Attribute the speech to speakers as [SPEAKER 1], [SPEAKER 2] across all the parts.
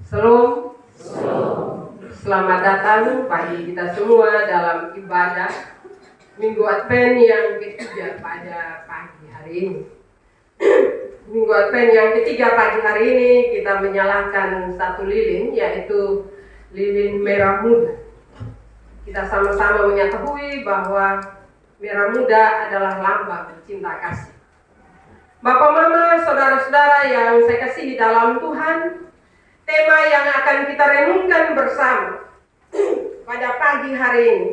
[SPEAKER 1] Shalom. Selamat datang bagi kita semua dalam ibadah Minggu Advent yang ketiga pada pagi hari ini. Minggu Advent yang ketiga pagi hari ini kita menyalakan satu lilin, yaitu lilin merah muda. Kita sama-sama mengetahui bahwa merah muda adalah lambang cinta kasih. Bapak, Mama, saudara-saudara yang saya kasihi dalam Tuhan, tema yang akan kita renungkan bersama pada pagi hari ini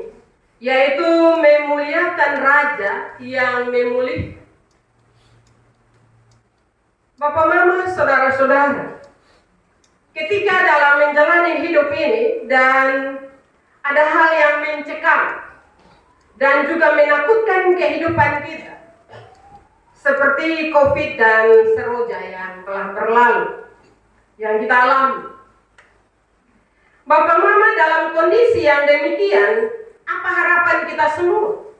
[SPEAKER 1] yaitu memuliakan Raja yang memuliakan. Bapak, Mama, saudara-saudara, ketika dalam menjalani hidup ini dan ada hal yang mencekam dan juga menakutkan kehidupan kita, seperti COVID dan seroja yang telah berlalu, yang kita alami. Bapak, Mama, dalam kondisi yang demikian, apa harapan kita semua?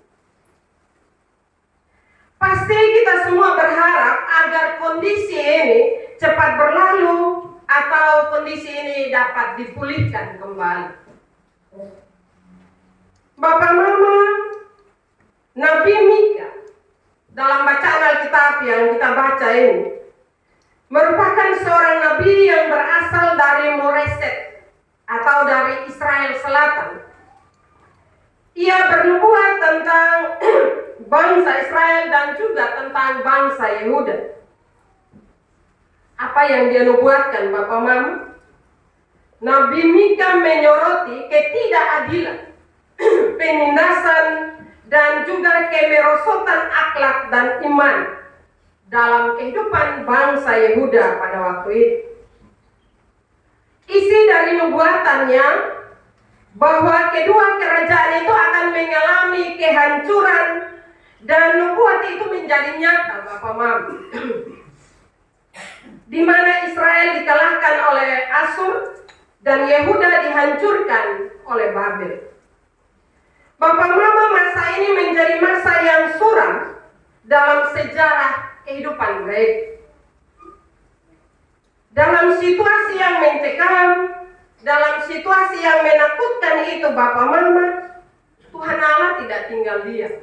[SPEAKER 1] Pasti kita semua berharap agar kondisi ini cepat berlalu atau kondisi ini dapat dipulihkan kembali. Bapak, Mama, Nabi Mika dalam bacaan Alkitab yang kita baca ini merupakan seorang nabi yang berasal dari Moreset atau dari Israel Selatan. Ia bernubuat tentang bangsa Israel dan juga tentang bangsa Yehuda. Apa yang dia nubuatkan, Bapak, Mama? Nabi Mika menyoroti ketidakadilan, penindasan, dan juga kemerosotan akhlak dan iman dalam kehidupan bangsa Yehuda pada waktu itu. Isi dari nubuatannya bahwa kedua kerajaan itu akan mengalami kehancuran dan nubuat itu menjadi nyata, Bapak, Mama. Di mana Israel dikalahkan oleh Asyur dan Yehuda dihancurkan oleh Babel. Bapak, Mama, masa ini menjadi masa yang suram dalam sejarah kehidupan mereka. Dalam situasi yang mencekam, dalam situasi yang menakutkan itu, Bapak, Mama, Tuhan Allah tidak tinggal diam.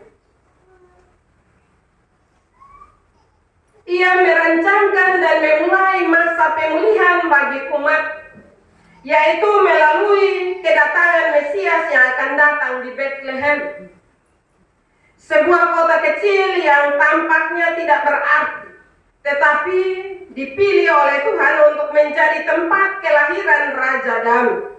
[SPEAKER 1] Ia merancangkan dan memulai masa pemulihan bagi umat, yaitu melalui kedatangan Mesias yang akan datang di Bethlehem, sebuah kota kecil yang tampaknya tidak berarti, tetapi dipilih oleh Tuhan untuk menjadi tempat kelahiran Raja Damai.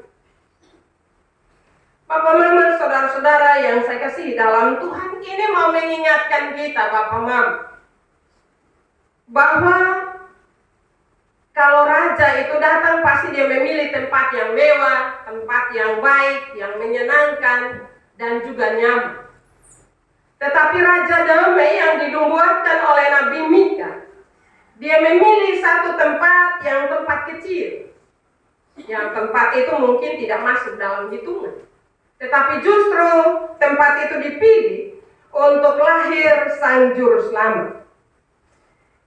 [SPEAKER 1] Bapak, Mama, saudara-saudara yang saya kasihi dalam Tuhan, ini mau mengingatkan kita, Bapak, Mama, bahwa kalau raja itu datang pasti dia memilih tempat yang mewah, tempat yang baik, yang menyenangkan, dan juga nyaman. Tetapi Raja Damai yang dinubuatkan oleh Nabi Mika, dia memilih satu tempat yang tempat kecil, yang tempat itu mungkin tidak masuk dalam hitungan. Tetapi justru tempat itu dipilih untuk lahir Sang Juru Selamat.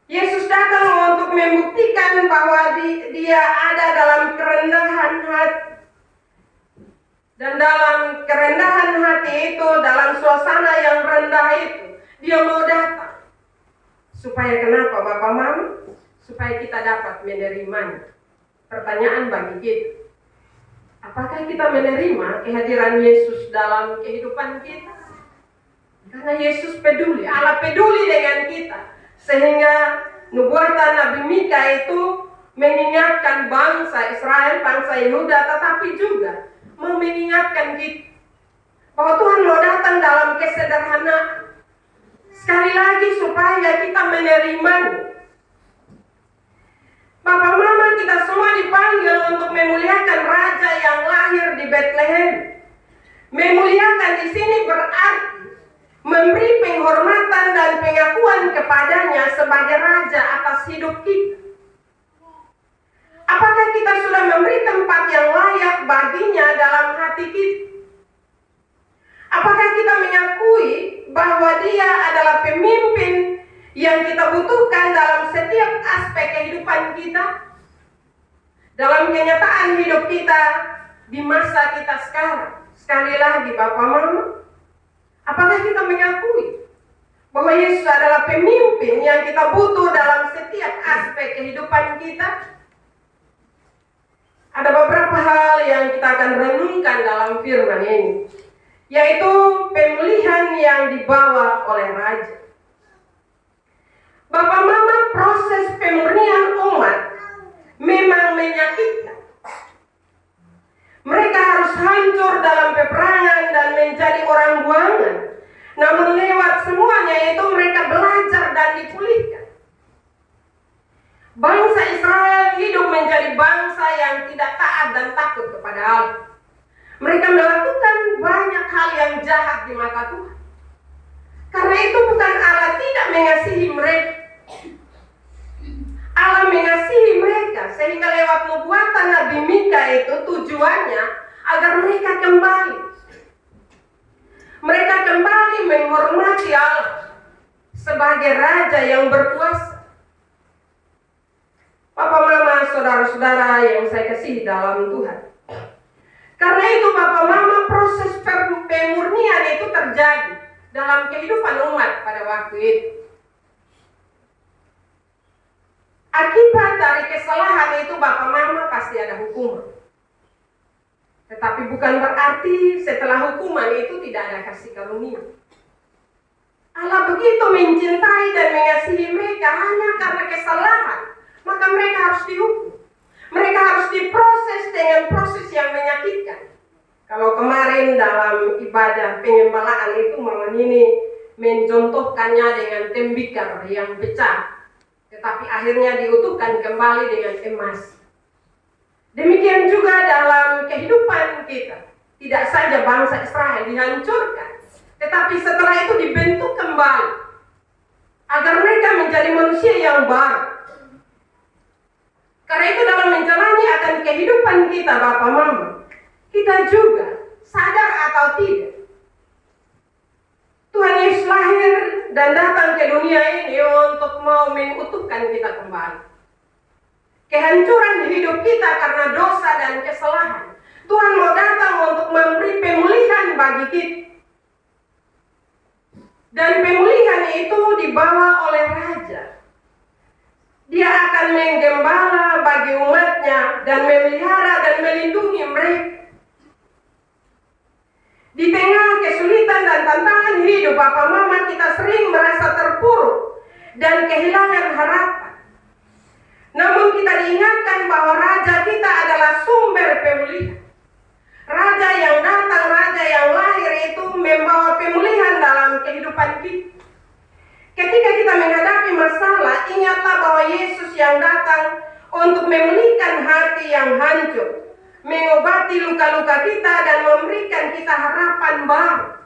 [SPEAKER 1] Yesus datang untuk membuktikan bahwa dia ada dalam kerendahan hati. Dan dalam kerendahan hati itu, dalam suasana yang rendah itu, dia mau datang. Supaya kenapa, Bapak, Mama? Supaya kita dapat menerimanya. Pertanyaan bagi kita, apakah kita menerima kehadiran Yesus dalam kehidupan kita? Karena Yesus peduli, Allah peduli dengan kita. Sehingga nubuatan Nabi Mika itu mengingatkan bangsa Israel, bangsa Yehuda, tetapi juga mau mengingatkan kita bahwa Tuhan mau datang dalam kesederhanaan. Sekali lagi supaya kita menerimanya. Bapak, Mama, kita semua dipanggil untuk memuliakan Raja yang lahir di Bethlehem. Memuliakan di sini berarti memberi penghormatan dan pengakuan kepadanya sebagai Raja atas hidup kita. Apakah kita sudah memberi tempat yang layak baginya dalam hati kita? Apakah kita mengakui bahwa dia adalah pemimpin yang kita butuhkan dalam setiap aspek kehidupan kita? dalam kenyataan hidup kita di masa kita sekarang. Sekali lagi Bapak Mama, apakah kita mengakui bahwa Yesus adalah pemimpin yang kita butuh dalam setiap aspek kehidupan kita? Ada beberapa hal yang kita akan renungkan dalam firman ini, yaitu pemulihan yang dibawa oleh Raja. Bapak Mama, proses pemurnian umat memang menyakitkan. Mereka harus hancur dalam peperangan dan menjadi orang buangan. Namun lewat semuanya itu mereka belajar dan dipulihkan. Bangsa Israel hidup menjadi bangsa yang tidak taat dan takut kepada Allah. Mereka melakukan banyak hal yang jahat di mata Tuhan. Karena itu bukan Allah tidak mengasihi mereka. Allah mengasihi mereka sehingga lewat nubuatan Nabi Mika itu tujuannya agar mereka kembali. Mereka kembali menghormati Allah sebagai Raja yang berkuasa. Bapak Mama, saudara-saudara yang saya kasihi dalam Tuhan. Karena itu Bapak Mama, proses pemurnian itu terjadi dalam kehidupan umat pada waktu itu. Akibat dari kesalahan itu Bapak Mama pasti ada hukuman. Tetapi bukan berarti setelah hukuman itu tidak ada kasih karunia. Allah begitu mencintai dan mengasihi mereka hanya karena kesalahan, maka mereka harus dihukum. Mereka harus diproses dengan proses yang menyakitkan. Kalau kemarin dalam ibadah pengembalaan itu Mama Nini mencontohkannya dengan tembikar yang pecah, tetapi akhirnya diutuhkan kembali dengan emas. Demikian juga dalam kehidupan kita. Tidak saja bangsa Israel dihancurkan, tetapi setelah itu dibentuk kembali agar mereka menjadi manusia yang baru. Karena itu dalam menjalani akan kehidupan kita Bapak Mama, kita juga sadar atau tidak, Tuhan Yesus lahir dan datang ke dunia ini untuk mau mengutuhkan kita kembali. Kehancuran hidup kita karena dosa dan kesalahan, Tuhan mau datang untuk memberi pemulihan bagi kita. Dan pemulihan itu dibawa oleh Raja. Dia akan menggembala bagi umatnya dan memelihara dan melindungi mereka. Di tengah kesulitan dan tantangan hidup Bapak Mama, kita sering merasa terpuruk dan kehilangan harapan. Namun kita diingatkan bahwa Raja kita adalah sumber pemulihan. Raja yang datang, Raja yang lahir itu membawa pemulihan dalam kehidupan kita. Ketika kita menghadapi masalah, ingatlah bahwa Yesus yang datang untuk memulihkan hati yang hancur, mengobati luka-luka kita dan memberikan kita harapan baru.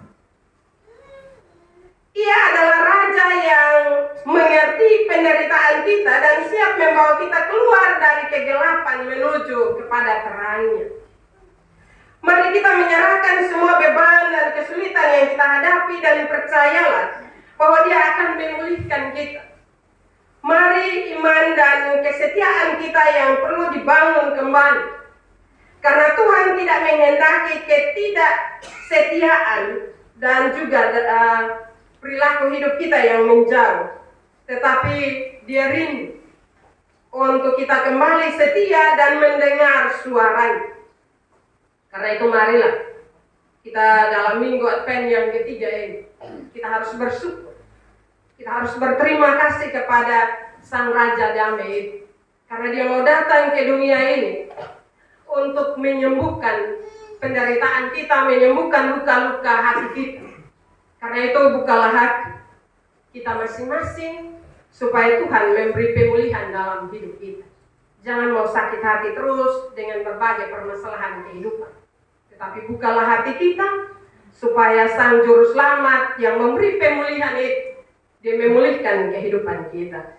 [SPEAKER 1] Ia adalah Raja yang mengerti penderitaan kita dan siap membawa kita keluar dari kegelapan menuju kepada terangnya. Mari kita menyerahkan semua beban dan kesulitan yang kita hadapi dan percayalah bahwa Dia akan memulihkan kita. Mari iman dan kesetiaan kita yang perlu dibangun kembali. Karena Tuhan tidak menghendaki ketidaksetiaan dan juga perilaku hidup kita yang menjauh. Tetapi Dia rindu untuk kita kembali setia dan mendengar suaranya. Karena itu marilah kita dalam minggu Advent yang ketiga ini, kita harus bersyukur. Kita harus berterima kasih kepada Sang Raja Damai itu. Karena Dia mau datang ke dunia ini untuk menyembuhkan penderitaan kita, menyembuhkan luka-luka hati kita. Karena itu bukalah hati kita masing-masing supaya Tuhan memberi pemulihan dalam hidup kita. Jangan mau sakit hati terus dengan berbagai permasalahan kehidupan. Tetapi bukalah hati kita supaya Sang Juru Selamat yang memberi pemulihan itu, Dia memulihkan kehidupan kita.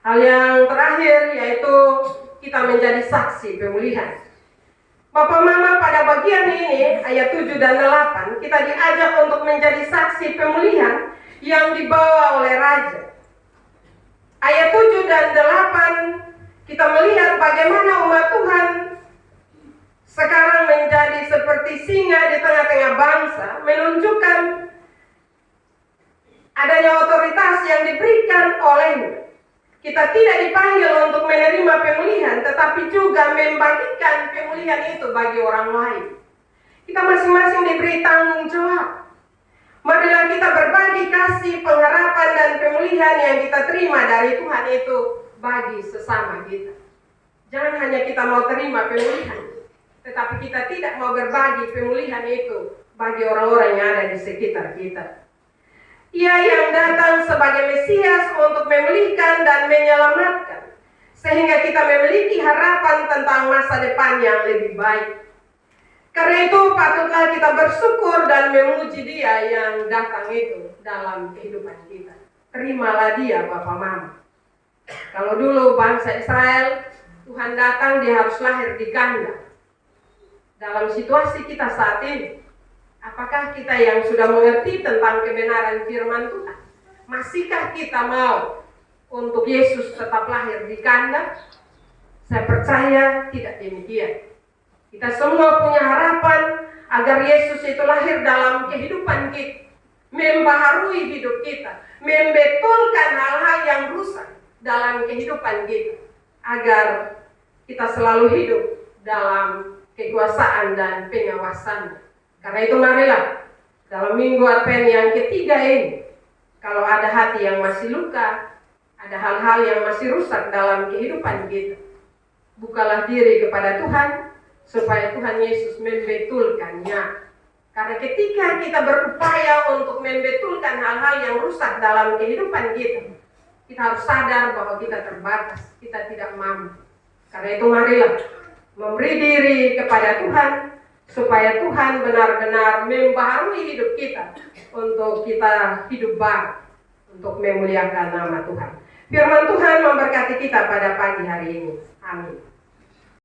[SPEAKER 1] Hal yang terakhir yaitu kita menjadi saksi pemulihan. Bapak Mama, pada bagian ini ayat 7 dan 8 kita diajak untuk menjadi saksi pemulihan yang dibawa oleh Raja. Ayat 7 dan 8 kita melihat bagaimana umat Tuhan seperti singa di tengah-tengah bangsa, menunjukkan adanya otoritas yang diberikan olehnya. Kita tidak dipanggil untuk menerima pemulihan, tetapi juga membagikan pemulihan itu bagi orang lain. Kita masing-masing diberi tanggung jawab. Marilah kita berbagi kasih, pengharapan, dan pemulihan yang kita terima dari Tuhan itu bagi sesama kita. Jangan hanya kita mau terima pemulihan, tetapi kita tidak mau berbagi pemulihan itu bagi orang-orang yang ada di sekitar kita. Ia yang datang sebagai Mesias untuk memulihkan dan menyelamatkan, sehingga kita memiliki harapan tentang masa depan yang lebih baik. Karena itu patutlah kita bersyukur dan memuji Dia yang datang itu dalam kehidupan kita. Terimalah Dia, Bapak Mama. Kalau dulu bangsa Israel, Tuhan datang, Dia harus lahir di kandang. Dalam situasi kita saat ini, apakah kita yang sudah mengerti tentang kebenaran firman Tuhan? Masihkah kita mau untuk Yesus tetap lahir di kandang? Saya percaya tidak demikian. Kita semua punya harapan agar Yesus itu lahir dalam kehidupan kita, membaharui hidup kita, membetulkan hal-hal yang rusak dalam kehidupan kita, agar kita selalu hidup dalam kekuasaan dan pengawasan. Karena itu marilah dalam minggu Advent yang ketiga ini, kalau ada hati yang masih luka, ada hal-hal yang masih rusak dalam kehidupan kita, bukalah diri kepada Tuhan, supaya Tuhan Yesus membetulkannya. Karena ketika kita berupaya untuk membetulkan hal-hal yang rusak dalam kehidupan kita, kita harus sadar bahwa kita terbatas, kita tidak mampu. Karena itu marilah memberi diri kepada Tuhan, supaya Tuhan benar-benar membaharui hidup kita, untuk kita hidup baru, untuk memuliakan nama Tuhan. Firman Tuhan memberkati kita pada pagi hari ini. Amin.